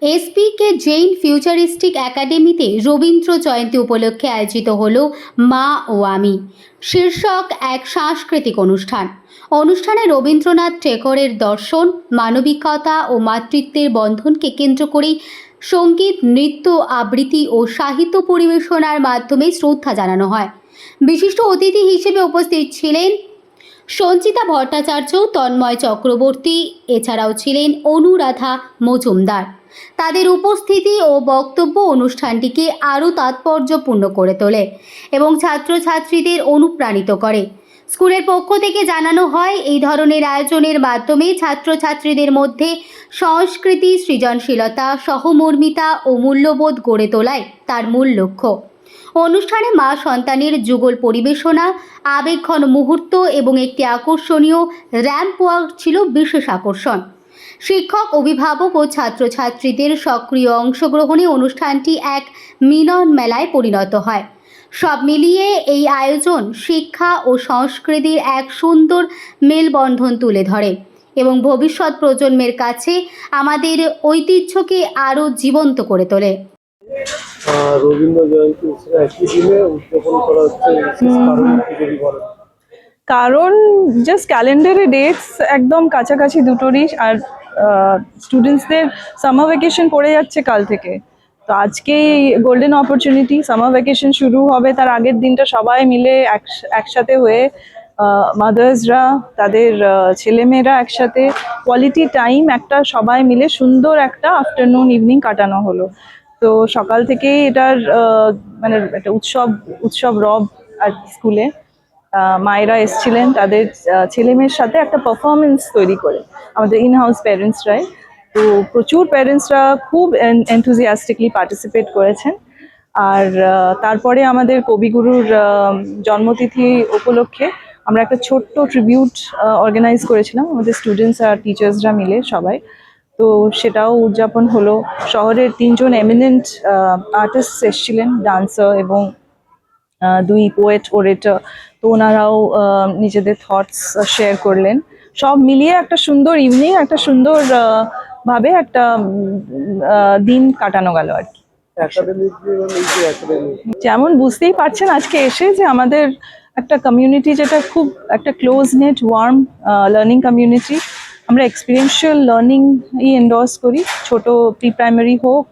এসপিকে Jain futuristic একাডেমিতে রবীন্দ্র জয়ন্তী উপলক্ষে আয়োজিত হল মা ও আমি শীর্ষক এক সাংস্কৃতিক অনুষ্ঠানে রবীন্দ্রনাথ ঠাকুরের দর্শন, মানবিকতা ও মাতৃত্বের বন্ধনকে কেন্দ্র করেই সঙ্গীত, নৃত্য, আবৃত্তি ও সাহিত্য পরিবেশনার মাধ্যমে শ্রদ্ধা জানানো হয়। বিশিষ্ট অতিথি হিসেবে উপস্থিত ছিলেন সঞ্চিতা ভট্টাচার্য, তন্ময় চক্রবর্তী, এছাড়াও ছিলেন অনুরাধা মজুমদার। তাদের উপস্থিতি ও বক্তব্য অনুষ্ঠানটিকে আরও তাৎপর্যপূর্ণ করে তোলে এবং ছাত্রছাত্রীদের অনুপ্রাণিত করে। স্কুলের পক্ষ থেকে জানানো হয়, এই ধরনের আয়োজনের মাধ্যমে ছাত্রছাত্রীদের মধ্যে সংস্কৃতি, সৃজনশীলতা, সহমর্মিতা ও মূল্যবোধ গড়ে তোলাই তার মূল লক্ষ্য। অনুষ্ঠানে মা সন্তানের যুগল পরিবেশনা, আবেগঘন মুহূর্ত এবং একটি আকর্ষণীয় র্যাম্প ওয়াক ছিল বিশেষ আকর্ষণ। শিক্ষক, অভিভাবক ও ছাত্রছাত্রীদের সক্রিয় অংশগ্রহণে অনুষ্ঠানটি এক মিলন মেলায় পরিণত হয়। সব মিলিয়ে এই আয়োজন শিক্ষা ও সংস্কৃতির এক সুন্দর মেলবন্ধন তুলে ধরে এবং ভবিষ্যৎ প্রজন্মের কাছে আমাদের ঐতিহ্যকে আরও জীবন্ত করে তোলে। রবীন্দ্র জয়ন্তী একই দিনে উদযাপন করা হচ্ছে, কারণ জাস্ট ক্যালেন্ডারে ডেটস একদম কাছাকাছি দুটোরই, আর স্টুডেন্টসদের সামার ভ্যাকেশন পড়ে যাচ্ছে কাল থেকে। তো আজকেই গোল্ডেন অপরচুনিটি, সামার ভ্যাকেশন শুরু হবে তার আগের দিনটা সবাই মিলে একসাথে হয়ে মাদার্সরা, তাদের ছেলেমেয়েরা একসাথে কোয়ালিটি টাইম একটা সবাই মিলে সুন্দর একটা আফটারনুন ইভিনিং কাটানো হলো। তো সকাল থেকেই এটার মানে একটা উৎসব রব আর স্কুলে মায়েরা এসেছিলেন তাদের ছেলেমেয়ের সাথে একটা পারফরমেন্স তৈরি করে, আমাদের ইন হাউস প্যারেন্টসরাই। তো প্রচুর প্যারেন্টসরা খুব এনথুজিয়াস্টিকলি পার্টিসিপেট করেছেন। আর তারপরে আমাদের কবিগুরুর জন্মতিথি উপলক্ষে আমরা একটা ছোট্ট ট্রিবিউট অর্গানাইজ করেছিলাম আমাদের স্টুডেন্টস আর টিচার্সরা মিলে সবাই। তো সেটাও উদযাপন হলো। শহরের 3 জন এমিনেন্ট আর্টিস্ট এসেছিলেন, ডান্সার এবং 2 পোয়েট ওরেটর। তো ওনারাও নিজেদের থটস শেয়ার করলেন। সব মিলিয়ে একটা সুন্দর ইভিনিং, একটা সুন্দর ভাবে একটা দিন কাটানো গেল আর কি। যেমন বুঝতেই পারছেন আজকে এসে যে আমাদের একটা কমিউনিটি, যেটা খুব একটা close knit warm learning community. আমরা এক্সপিরিয়েন্সিয়াল লার্নিংই এন্ডোর্স করি, ছোট প্রি প্রাইমারি হোক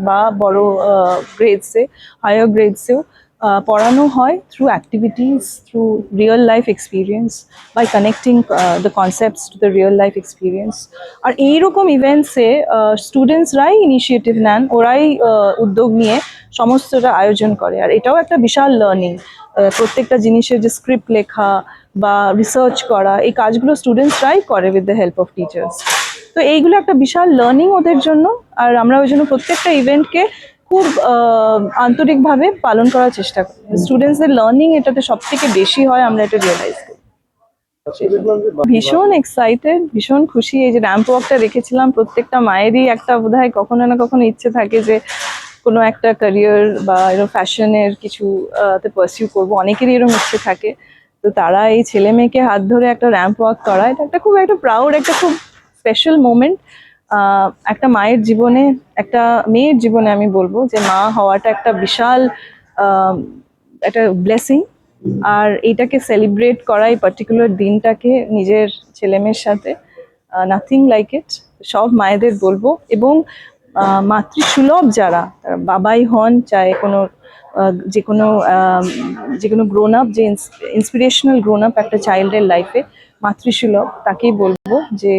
বা বড় গ্রেডসে, হায়ার গ্রেডসেও পড়ানো হয় through activities, through real life experience, by connecting the concepts to the real life experience. আর এইরকম ইভেন্টসে স্টুডেন্টসরাই ইনিশিয়েটিভ নেন, ওরাই উদ্যোগ নিয়ে সমস্তটা আয়োজন করে। আর এটাও একটা বিশাল লার্নিং, প্রত্যেকটা জিনিসের যে স্ক্রিপ্ট লেখা বা রিসার্চ করা, এই কাজগুলো স্টুডেন্টসরাই করে with the help of teachers. তো এইগুলো একটা বিশাল লার্নিং ওদের জন্য। আর আমরা ওই জন্য প্রত্যেকটা ইভেন্টকে খুব আন্তরিকভাবে পালন করার চেষ্টা করি। স্টুডেন্টসদের লার্নিং এটাতে সব থেকে বেশি হয়, আমরা এটা রিয়েলাইজ করি। ভীষণ এক্সাইটেড, ভীষণ খুশি। এই যে র্যাম্প ওয়াকটা রেখেছিলাম, প্রত্যেকটা মায়েরই একটা বোধহয় কখনো না কখনো ইচ্ছে থাকে যে কোনো একটা ক্যারিয়ার বা এরকম ফ্যাশনের কিছু তে পারসিউ করবো, অনেকেরই এরকম ইচ্ছে থাকে। তো তারা এই ছেলে মেয়েকে হাত ধরে একটা র্যাম্প ওয়াক করা, এটা একটা খুব একটা প্রাউড, একটা খুব স্পেশাল মোমেন্ট একটা মায়ের জীবনে, একটা মেয়ের জীবনে। আমি বলবো যে মা হওয়াটা একটা বিশাল একটা ব্লেসিং। আর এইটাকে সেলিব্রেট করা, এই পার্টিকুলার দিনটাকে নিজের ছেলেমেয়ের সাথে, নাথিং লাইক ইট। সব মায়েদের বলবো, এবং মাতৃসুলভ যারা বাবাই হন, চাहे যে কোনো গ্রোন আপ, যে ইন্সপিরেশনাল গ্রোন আপ একটা চাইল্ডের লাইফে, মাতৃসুলভ তাকেই বলবো যে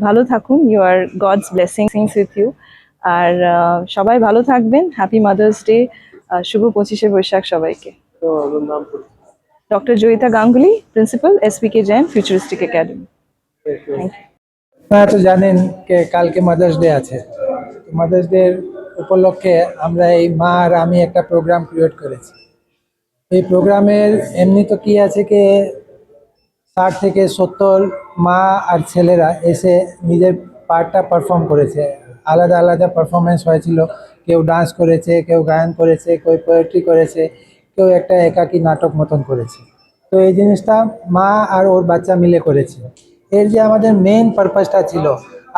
ভালো থাকুন, you are God's blessings with you. আর সবাই ভালো থাকবেন। হ্যাপি মাদার্স ডে, শুভ 25শে বৈশাখ সবাইকে। Doctor Joyita Ganguly, principal, SPK Jain futuristic academy. Thank you. আপনারা তো জানেন যে কালকে মাদার্স ডে আছে। মাদার্স ডে উপলক্ষে আমরা এই মা আর আমি একটা প্রোগ্রাম ক্রিয়েট করেছি। এই প্রোগ্রামের এমনি তো কি আছে কি 60 থেকে 70 মা আর ছেলেরা এসে নিজের পার্টটা পারফর্ম করেছে। আলাদা আলাদা পারফরমেন্স হয়েছিল, কেউ ডান্স করেছে, কেউ গায়ন করেছে, কেউ পোয়েট্রি করেছে, কেউ একটা একাকী নাটক মতন করেছে। তো এই জিনিসটা মা আর ওর বাচ্চা মিলে করেছে। এর যে আমাদের মেইন পারপাসটা ছিল,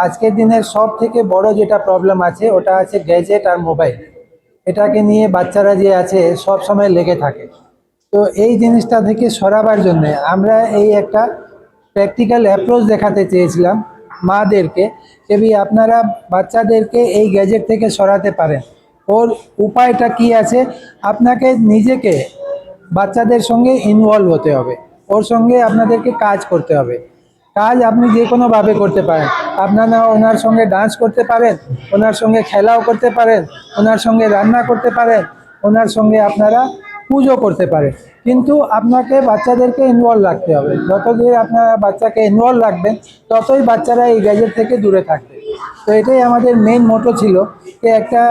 আজকের দিনের সব থেকে বড় যেটা প্রবলেম আছে ওটা আছে গ্যাজেট আর মোবাইল। এটাকে নিয়ে বাচ্চারা যে আছে সব সময় লেগে থাকে। তো এই জিনিসটা থেকে সরাবার জন্য আমরা এই একটা প্র্যাকটিক্যাল অ্যাপ্রোচ দেখাতে চেয়েছিলাম মাদেরকে, যে আপনারা বাচ্চাদেরকে এই গ্যাজেট থেকে সরাতে পারেন। ওর উপায়টা কি আছে, আপনাকে নিজেকে বাচ্চাদের সঙ্গে ইনভলভ হতে হবে, ওর সঙ্গে আপনাদেরকে কাজ করতে হবে। কাজ আপনি যে কোনোভাবে করতে পারেন, আপনারা ওনার সঙ্গে ডান্স করতে পারেন, ওনার সঙ্গে খেলাও করতে পারেন, ওনার সঙ্গে রান্না করতে পারেন, ওনার সঙ্গে আপনারা পুজো করতে পারেন। কিন্তু আপনাকে বাচ্চাদেরকে ইনভলভ রাখতে হবে। যতদিন আপনারা বাচ্চাকে ইনভলভ রাখবেন ততই বাচ্চারা এই গ্যাজেট থেকে দূরে থাকবে। তো এটাই আমাদের মেইন মোটো ছিল, যে একটা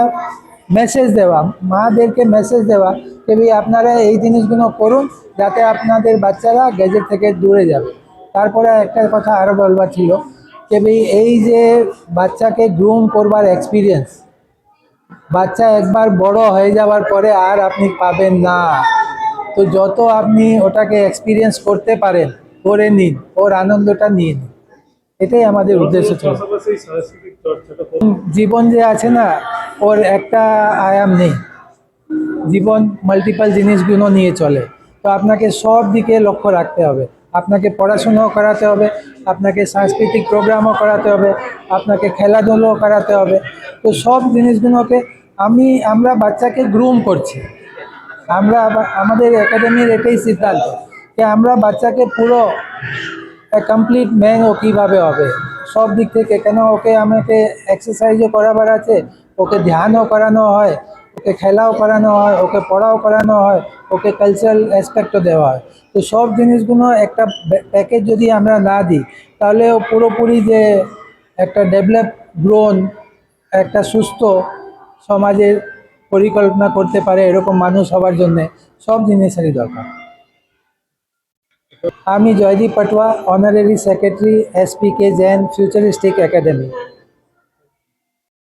মেসেজ দেওয়া, মাদেরকে মেসেজ দেওয়া যে ভাই আপনারা এই জিনিসগুলো করুন যাতে আপনাদের বাচ্চারা গ্যাজেট থেকে দূরে যাবে। তারপরে একটা কথা আরও বলবার ছিল যে ভাই এই যে বাচ্চাকে গ্রুম করবার এক্সপিরিয়েন্স, বাচ্চা একবার বড় হয়ে যাওয়ার পরে আর আপনি পাবেন না। তো যত আপনি ওটাকে এক্সপিরিয়েন্স করতে পারেন করে নিন, ওর আনন্দটা নিয়ে নিন, এটাই আমাদের উদ্দেশ্য ছিল। পাশাপাশি এই সাংস্কৃতিক চর্চাটা জীবন যে আছে না, ওর একটা আয়াম নেই, জীবন মাল্টিপল জিনিসগুলো নিয়ে চলে। তো আপনাকে সব দিকে লক্ষ্য রাখতে হবে, আপনাকে পড়াশুনোও করাতে হবে, আপনাকে সাংস্কৃতিক প্রোগ্রামও করাতে হবে, আপনাকে খেলাধুলোও করাতে হবে। তো সব জিনিসগুলোকে আমরা বাচ্চাকে গ্রুম করছি। আমাদের একাডেমির এটাই সিদ্ধান্ত যে আমরা বাচ্চাকে পুরো কমপ্লিট ম্যান ও কীভাবে হবে সব দিক থেকে, কেন আমাকে এক্সারসাইজও করাবার আছে, ওকে ধ্যানও করানো হয়, ওকে খেলাও করানো হয়, ওকে পড়াও করানো হয়, ওকে কালচারাল অ্যাসপেক্টও দেওয়া হয়। তো সব জিনিসগুলো একটা প্যাকেজ যদি আমরা না দিই তাহলে ও পুরোপুরি যে একটা ডেভেলপ গ্রোন একটা সুস্থ সমাজের পরিকল্পনা করতে পারে এরকম মানুষ হওয়ার জন্যে সব জিনিসেরই দরকার। আমি Joydeep Patwa, honorary secretary SPK Jain futuristic academy.